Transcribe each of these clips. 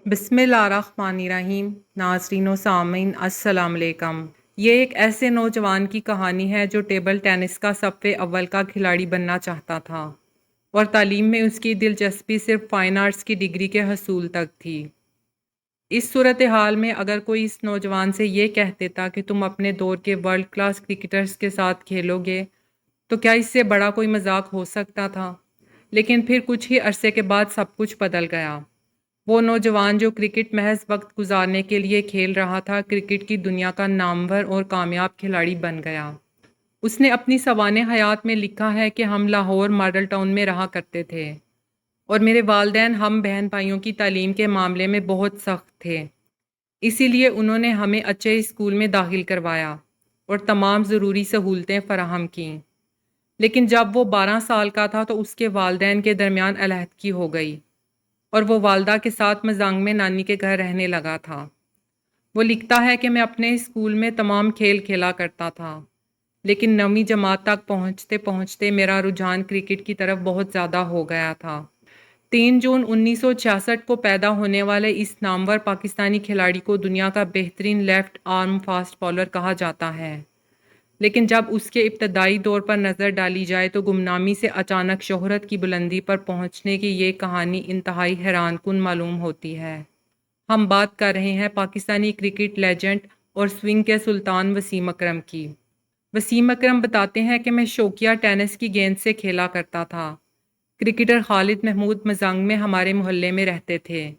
بسم اللہ الرحمن الرحیم۔ ناظرین و سامعین السلام علیکم۔ یہ ایک ایسے نوجوان کی کہانی ہے جو ٹیبل ٹینس کا صف اول کا کھلاڑی بننا چاہتا تھا اور تعلیم میں اس کی دلچسپی صرف فائن آرٹس کی ڈگری کے حصول تک تھی۔ اس صورتحال میں اگر کوئی اس نوجوان سے یہ کہہ دیتا کہ تم اپنے دور کے ورلڈ کلاس کرکٹرز کے ساتھ کھیلو گے تو کیا اس سے بڑا کوئی مذاق ہو سکتا تھا؟ لیکن پھر کچھ ہی عرصے کے بعد سب کچھ بدل گیا۔ وہ نوجوان جو کرکٹ محض وقت گزارنے کے لیے کھیل رہا تھا، کرکٹ کی دنیا کا نامور اور کامیاب کھلاڑی بن گیا۔ اس نے اپنی سوانح حیات میں لکھا ہے کہ ہم لاہور ماڈل ٹاؤن میں رہا کرتے تھے اور میرے والدین ہم بہن بھائیوں کی تعلیم کے معاملے میں بہت سخت تھے، اسی لیے انہوں نے ہمیں اچھے اسکول میں داخل کروایا اور تمام ضروری سہولتیں فراہم کیں۔ لیکن جب وہ 12 سال کا تھا تو اس کے والدین کے درمیان علیحدگی ہو گئی اور وہ والدہ کے ساتھ مزانگ میں نانی کے گھر رہنے لگا تھا۔ وہ لکھتا ہے کہ میں اپنے اسکول میں تمام کھیل کھیلا کرتا تھا، لیکن 9ویں جماعت تک پہنچتے پہنچتے میرا رجحان کرکٹ کی طرف بہت زیادہ ہو گیا تھا۔ 3 جون 1966 کو پیدا ہونے والے اس نامور پاکستانی کھلاڑی کو دنیا کا بہترین لیفٹ آرم فاسٹ بالر کہا جاتا ہے، لیکن جب اس کے ابتدائی دور پر نظر ڈالی جائے تو گمنامی سے اچانک شہرت کی بلندی پر پہنچنے کی یہ کہانی انتہائی حیران کن معلوم ہوتی ہے۔ ہم بات کر رہے ہیں پاکستانی کرکٹ لیجنڈ اور سوئنگ کے سلطان وسیم اکرم کی۔ وسیم اکرم بتاتے ہیں کہ میں شوقیہ ٹینس کی گیند سے کھیلا کرتا تھا۔ کرکٹر خالد محمود مزنگ میں ہمارے محلے میں رہتے تھے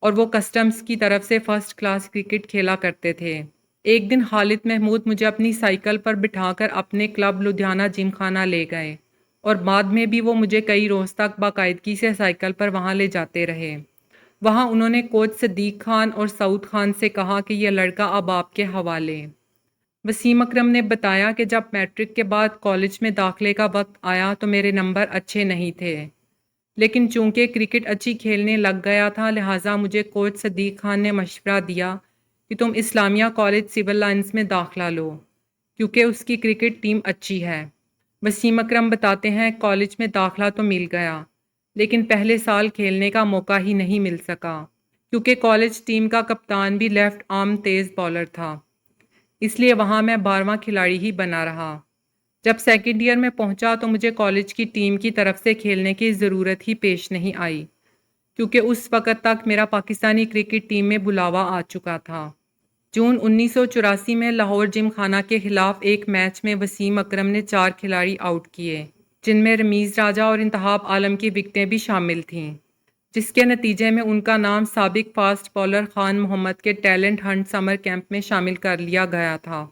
اور وہ کسٹمز کی طرف سے فرسٹ کلاس کرکٹ کھیلا کرتے تھے۔ ایک دن خالد محمود مجھے اپنی سائیکل پر بٹھا کر اپنے کلب لدھیانہ جم خانہ لے گئے اور بعد میں بھی وہ مجھے کئی روز تک باقاعدگی سے سائیکل پر وہاں لے جاتے رہے۔ وہاں انہوں نے کوچ صدیق خان اور سعود خان سے کہا کہ یہ لڑکا اب آپ کے حوالے۔ وسیم اکرم نے بتایا کہ جب میٹرک کے بعد کالج میں داخلے کا وقت آیا تو میرے نمبر اچھے نہیں تھے، لیکن چونکہ کرکٹ اچھی کھیلنے لگ گیا تھا لہٰذا مجھے کوچ صدیق خان نے مشورہ دیا کہ تم اسلامیہ کالج سول لائنز میں داخلہ لو کیونکہ اس کی کرکٹ ٹیم اچھی ہے۔ وسیم اکرم بتاتے ہیں کالج میں داخلہ تو مل گیا لیکن پہلے سال کھیلنے کا موقع ہی نہیں مل سکا کیونکہ کالج ٹیم کا کپتان بھی لیفٹ آرم تیز بالر تھا، اس لیے وہاں میں 12واں کھلاڑی ہی بنا رہا۔ جب سیکنڈ ایئر میں پہنچا تو مجھے کالج کی ٹیم کی طرف سے کھیلنے کی ضرورت ہی پیش نہیں آئی کیونکہ اس وقت تک میرا پاکستانی کرکٹ ٹیم میں بلاوا آ چکا تھا۔ جون 1984 میں لاہور جم خانہ کے خلاف ایک میچ میں وسیم اکرم نے 4 کھلاڑی آؤٹ کیے جن میں رمیز راجہ اور انتخاب عالم کی وکٹیں بھی شامل تھیں، جس کے نتیجے میں ان کا نام سابق فاسٹ بالر خان محمد کے ٹیلنٹ ہنٹ سمر کیمپ میں شامل کر لیا گیا تھا۔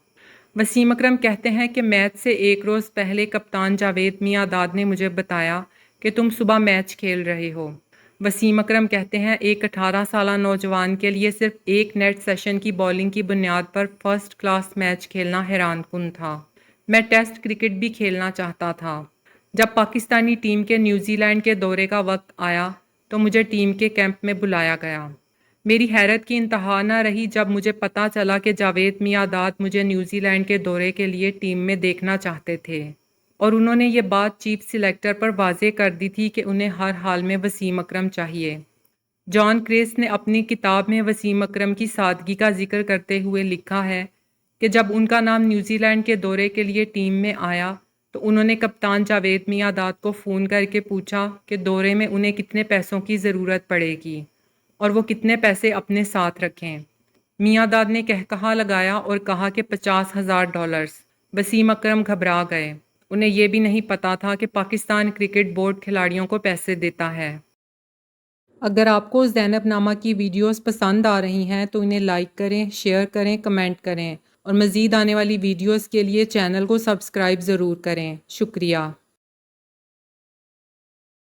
وسیم اکرم کہتے ہیں کہ میچ سے ایک روز پہلے کپتان جاوید میاں داد نے مجھے بتایا کہ تم صبح میچ کھیل رہے ہو۔ وسیم اکرم کہتے ہیں ایک 18 سالہ نوجوان کے لیے صرف ایک نیٹ سیشن کی بولنگ کی بنیاد پر فرسٹ کلاس میچ کھیلنا حیران کن تھا۔ میں ٹیسٹ کرکٹ بھی کھیلنا چاہتا تھا۔ جب پاکستانی ٹیم کے نیوزی لینڈ کے دورے کا وقت آیا تو مجھے ٹیم کے کیمپ میں بلایا گیا۔ میری حیرت کی انتہا نہ رہی جب مجھے پتا چلا کہ جاوید میاں داد مجھے نیوزی لینڈ کے دورے کے لیے ٹیم میں دیکھنا چاہتے تھے اور انہوں نے یہ بات چیف سلیکٹر پر واضح کر دی تھی کہ انہیں ہر حال میں وسیم اکرم چاہیے۔ جان کریس نے اپنی کتاب میں وسیم اکرم کی سادگی کا ذکر کرتے ہوئے لکھا ہے کہ جب ان کا نام نیوزی لینڈ کے دورے کے لیے ٹیم میں آیا تو انہوں نے کپتان جاوید میاں داد کو فون کر کے پوچھا کہ دورے میں انہیں کتنے پیسوں کی ضرورت پڑے گی اور وہ کتنے پیسے اپنے ساتھ رکھیں۔ میاں داد نے کہا لگایا اور کہا کہ $50,000۔ وسیم اکرم گھبرا گئے، انہیں یہ بھی نہیں پتا تھا کہ پاکستان کرکٹ بورڈ کھلاڑیوں کو پیسے دیتا ہے۔ اگر آپ کو زینب نامہ کی ویڈیوز پسند آ رہی ہیں تو انہیں لائک کریں، شیئر کریں، کمنٹ کریں اور مزید آنے والی ویڈیوز کے لیے چینل کو سبسکرائب ضرور کریں۔ شکریہ۔